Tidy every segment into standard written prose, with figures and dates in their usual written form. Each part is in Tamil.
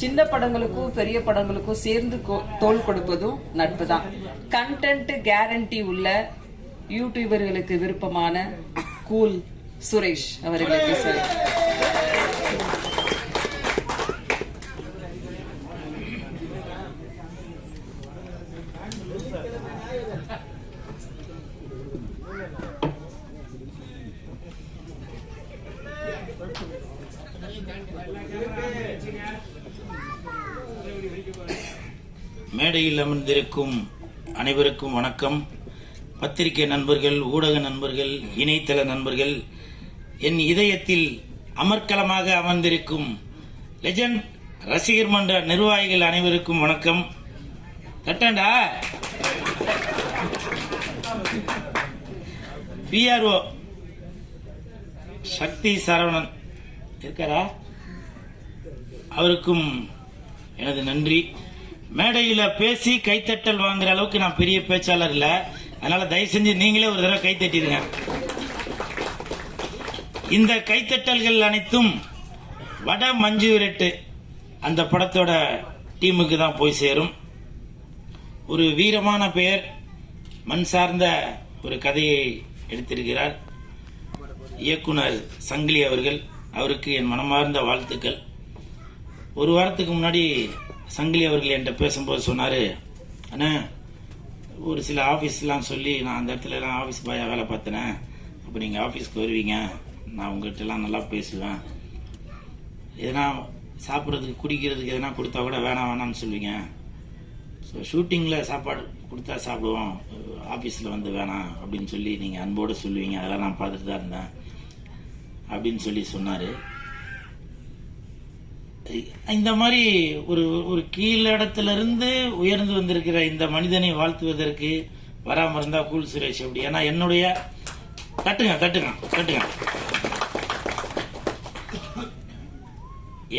சின்ன படங்களுக்கும் பெரிய படங்களுக்கும் சேர்ந்து தோள் கொடுப்பதும் நட்பு தான். கண்டென்ட் கேரண்டி உள்ள யூடியூபர்களுக்கு விருப்பமான கூல் சுரேஷ் அவர்களுக்கு சார். மேடையில் அமர்ந்திருக்கும் அனைவருக்கும் வணக்கம். பத்திரிகை நண்பர்கள், ஊடக நண்பர்கள், இணையதள நண்பர்கள், என் இதயத்தில் அமர்க்கலமாக அமர்ந்திருக்கும் லெஜண்ட் ரசிகர் மன்ற நிர்வாகிகள் அனைவருக்கும் வணக்கம். கட்டாண்டா PRO சக்தி சரவணன் இருக்காரா? அவருக்கும் எனது நன்றி. மேடையில் பேசி கைத்தட்டல் வாங்குற அளவுக்கு நான் பெரிய பேச்சாளர் இல்ல, அதனால தயவு செஞ்சு நீங்களே ஒரு தடவை கைத்தட்டிடுங்க. இந்த கைத்தட்டல்கள் அனைத்தும் வட மஞ்சு விரட்டு அந்த படத்தோட டீமுக்கு தான் போய் சேரும். ஒரு வீரமான பெயர், மண் சார்ந்த ஒரு கதையை எடுத்திருக்கிறார் இயக்குனர் சங்கிலி அவர்கள். அவருக்கு என் மனமார்ந்த வாழ்த்துக்கள். ஒரு வாரத்துக்கு முன்னாடி சங்கிலி அவர்கள் என்கிட்ட பேசும்போது சொன்னார், அண்ணா ஒரு சில ஆஃபீஸ்லாம் சொல்லி நான் அந்த இடத்துலலாம் ஆஃபீஸ் பாயாக வேலை பார்த்தேனே, அப்போ நீங்கள் ஆஃபீஸ்க்கு வருவீங்க, நான் உங்கள்கிட்டலாம் நல்லா பேசுவேன், எதனா சாப்பிட்றதுக்கு குடிக்கிறதுக்கு எதனா கொடுத்தா கூட வேணாம்னு சொல்லுவீங்க, ஸோ ஷூட்டிங்கில் சாப்பாடு கொடுத்தா சாப்பிடுவோம், ஆஃபீஸில் வந்து வேணாம் அப்படின்னு சொல்லி நீங்கள் அன்போடு சொல்லுவீங்க, அதெல்லாம் நான் பார்த்துட்டு தான் இருந்தேன் அப்படின்னு சொல்லி சொன்னார். இந்த மாதிரி ஒரு ஒரு கீழிடத்திலிருந்து உயர்ந்து வந்திருக்கிற இந்த மனிதனை வாழ்த்துவதற்கு வராம இருந்தா கூல் சுரேஷ் எப்படி? ஏன்னா என்னுடைய தட்டுங்க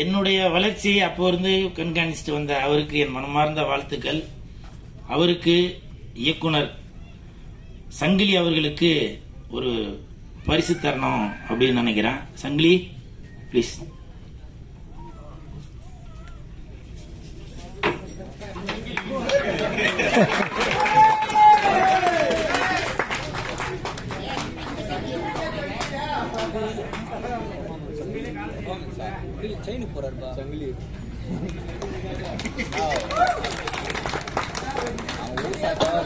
என்னுடைய வளர்ச்சியை அப்போ இருந்து கண்காணிச்சுட்டு வந்த அவருக்கு என் மனமார்ந்த வாழ்த்துக்கள். அவருக்கு இயக்குனர் சங்கிலி அவர்களுக்கு ஒரு பரிசு தரணும் அப்படின்னு நினைக்கிறேன். சங்கிலி பிளீஸ். செயின் போறாருப்பா சங்கிலி.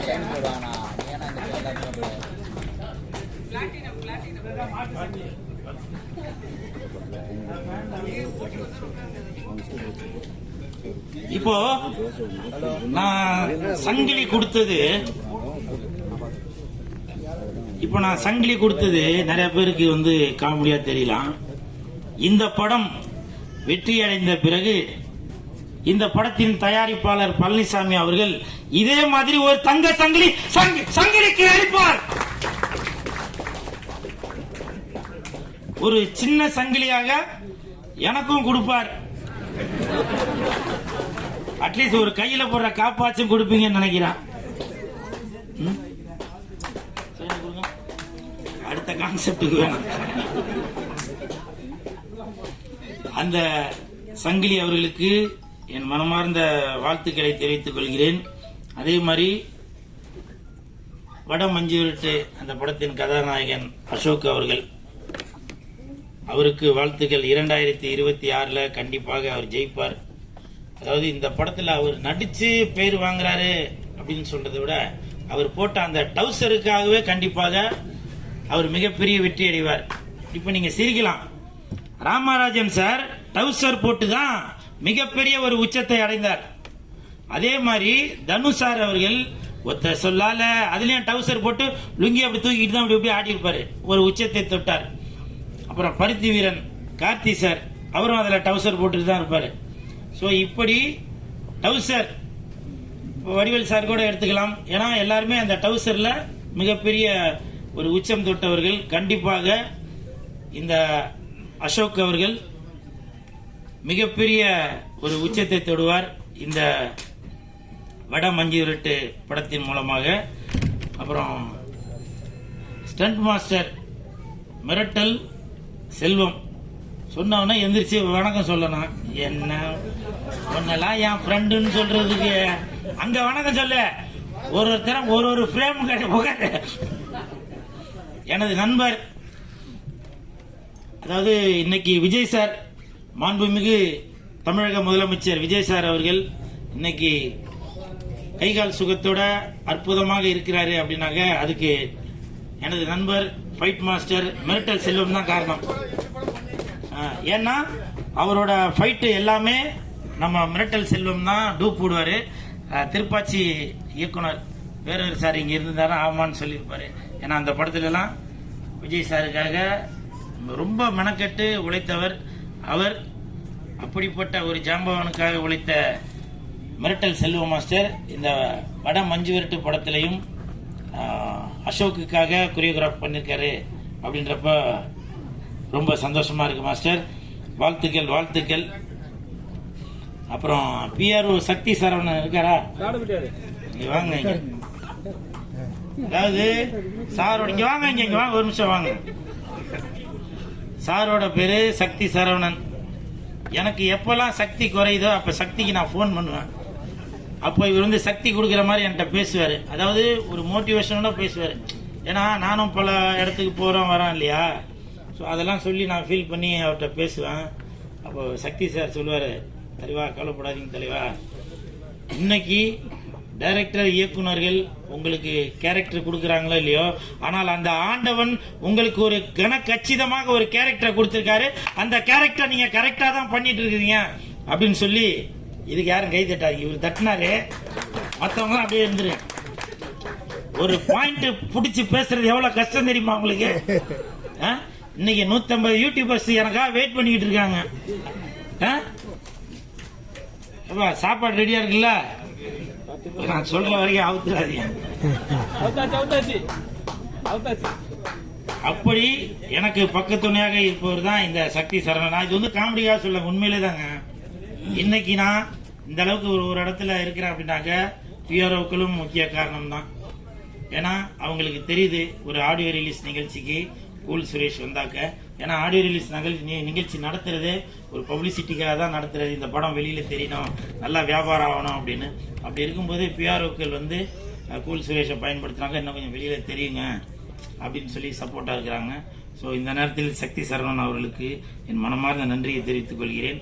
செயின் போடுவானா? ஏன்னா இப்போ நான் சங்கிலி கொடுத்தது நிறைய பேருக்கு வந்து காமெடியா தெரியலாம். இந்த படம் வெற்றி அடைந்த பிறகு இந்த படத்தின் தயாரிப்பாளர் பழனிசாமி அவர்கள் இதே மாதிரி ஒரு தங்க சங்கிலிக்கு அளிப்பார். ஒரு சின்ன சங்கிலியாக எனக்கும் கொடுப்பார். அட்லீஸ்ட் ஒரு கையில போடுற காப்பாச்சும் கொடுப்பீங்கன்னு நினைக்கிறேன். அடுத்த கான்செப்டுக்கு வேணும். அந்த சங்கிலி அவர்களுக்கு என் மனமார்ந்த வாழ்த்துக்களை தெரிவித்துக் கொள்கிறேன். அதே மாதிரி வட மஞ்சு விரட்டு அந்த படத்தின் கதாநாயகன் அசோக் அவர்கள், அவருக்கு வாழ்த்துக்கள். 2026 கண்டிப்பாக அவர் ஜெயிப்பார். அதாவது இந்த படத்தில் அவர் நடிச்சு பேர் வாங்குறாரு அப்படின்னு சொல்றதை விட அவர் போட்ட அந்த டவுசருக்காகவே கண்டிப்பாக அவர் மிகப்பெரிய வெற்றி அடைவார். இப்ப நீங்க சிரிக்கலாம், ராமராஜன் சார் டவுசர் போட்டுதான் மிகப்பெரிய ஒரு உச்சத்தை அடைந்தார். அதே மாதிரி தனுஷ் சார் அவர்கள் ஒத்த சொல்லால அதுலயும் டவுசர் போட்டு லுங்கி அப்படி தூக்கிட்டு தான் அப்படி ஆடி இருப்பாரு, ஒரு உச்சத்தை தொட்டார். அப்புறம் பருத்தி வீரன் கார்த்தி சார், அவரும் அதுல டவுசர் போட்டுட்டு தான் இருப்பாரு. ஸோ இப்படி டவுசர் வடிவேல் சார் கூட எடுத்துக்கலாம். ஏன்னா எல்லாருமே அந்த டவுசர்ல மிகப்பெரிய ஒரு உச்சம் தொட்டவர்கள். கண்டிப்பாக இந்த அசோக் அவர்கள் மிகப்பெரிய ஒரு உச்சத்தை தொடுவார் இந்த வட மஞ்சு விரட்டு படத்தின் மூலமாக. அப்புறம் ஸ்டண்ட் மாஸ்டர் மிரட்டல் செல்வம் சொன்னவொடனே எந்திரிச்சு வணக்கம் சொல்லணும். என்ன ஒன்னெல்லாம் என் ஃப்ரெண்டுன்னு சொல்றதுக்கு அங்க வணக்கம் சொல்ல ஒருத்தரம் ஒரு ஃப்ரேம் உட்காரு. எனது நண்பர், அதாவது இன்னைக்கு விஜய் சார், மாண்புமிகு தமிழக முதலமைச்சர் விஜய் சார் அவர்கள் இன்னைக்கு கைகால் சுகத்தோட அற்புதமாக இருக்கிறாரு அப்படின்னாக்க அதுக்கு எனது நண்பர் ஃபைட் மாஸ்டர் மிரட்டல் செல்வம் தான் காரணம். ஏன்னா அவரோட ஃபைட்டு எல்லாமே நம்ம மிரட்டல் செல்வம் தான் டூப் போடுவாரு. திருப்பாச்சி இயக்குனர் வேறொரு சார் இங்க இருந்தாரா ஆமான்னு சொல்லியிருப்பாரு. ஏன்னா அந்த படத்துல எல்லாம் விஜய் சாருக்காக ரொம்ப மெனக்கெட்டு உழைத்தவர் அவர். அப்படிப்பட்ட ஒரு ஜாம்பவானுக்காக உழைத்த மிரட்டல் செல்வ மாஸ்டர் இந்த வட மஞ்சு விரட்டு படத்திலையும் அசோக்குக்காக கொரியோகிராஃப் பண்ணிருக்காரு அப்படின்றப்ப ரொம்ப சந்தோஷமா இருக்கு மாஸ்டர். வாழ்த்துக்கள் வாழ்த்துக்கள். அப்புறம் பிஆர்ஓ சக்தி சரவணன் இருக்காரா? இங்க வாங்க. இங்க அதாவது சாரோட இங்க வாங்க, இங்க வாங்க, ஒரு நிமிஷம் வாங்க. சாரோட பேரு சக்தி சரவணன். எனக்கு எப்பெல்லாம் சக்தி குறையுதோ அப்ப சக்திக்கு நான் போன் பண்ணுவேன். அப்போ இவர் வந்து சக்தி கொடுக்குற மாதிரி என்கிட்ட பேசுவாரு. அதாவது ஒரு மோட்டிவேஷனோட பேசுவாரு. ஏன்னா நானும் பல இடத்துக்கு போறேன் வரேன் இல்லையா, ஸோ அதெல்லாம் சொல்லி நான் ஃபீல் பண்ணி அவர்கிட்ட பேசுவேன். அப்போ சக்தி சார் சொல்லுவாரு, தலைவா கவலைப்படாதீங்க தலைவா, இன்னைக்கு டைரக்டர் இயக்குனர்கள் உங்களுக்கு கேரக்டர் கொடுக்கறாங்களோ இல்லையோ, ஆனால் அந்த ஆண்டவன் உங்களுக்கு ஒரு கச்சிதமாக ஒரு கேரக்டர் கொடுத்திருக்காரு. அந்த கேரக்டர் நீங்க கரெக்டா தான் பண்ணிட்டு இருக்கீங்க அப்படின்னு சொல்லி, இதுக்கு யாரும் கை தட்டாதீங்க. இவர் தட்டினாரு, மற்றவங்க அப்படியே இருந்துரு. ஒரு பாயிண்ட் புடிச்சு பேசுறது எவ்வளவு கஷ்டம் தெரியுமா உங்களுக்கு? இன்னைக்கு 150 யூடியூபர்ஸ் எனக்காக வெயிட் பண்ணிட்டு இருக்காங்க. சாப்பாடு ரெடியா இருக்குல்ல? நான் சொல்ற வரைக்கும் அவுத்துறாதீங்க. அப்படி எனக்கு பக்கத்துணையாக இருப்பவர் தான் இந்த சக்தி சரவணன். நான் இது வந்து காமெடியாக சொல்ல, உண்மையிலே தாங்க. இன்னைக்கு நான் இந்த அளவுக்கு ஒரு இடத்துல இருக்கிறேன் அப்படின்னாக்க பிஆர்ஓக்களும் முக்கிய காரணம் தான். ஏன்னா அவங்களுக்கு தெரியுது ஒரு ஆடியோ ரிலீஸ் நிகழ்ச்சிக்கு கூல் சுரேஷ் வந்தாக்க, ஏன்னா ஆடியோ ரிலீஸ் நிகழ்ச்சி நடத்துறது ஒரு பப்ளிசிட்டிக்காக தான் நடத்துறது. இந்த படம் வெளியில தெரியணும், நல்லா வியாபாரம் ஆகணும் அப்படின்னு. அப்படி இருக்கும்போது பிஆர்ஓக்கள் வந்து கூல் சுரேஷை பயன்படுத்தினாங்க, இன்னும் கொஞ்சம் வெளியில தெரியுங்க அப்படின்னு சொல்லி சப்போர்ட்டா இருக்கிறாங்க. ஸோ இந்த நேரத்தில் சக்தி சரவணன் அவர்களுக்கு என் மனமார்ந்த நன்றியை தெரிவித்துக் கொள்கிறேன்.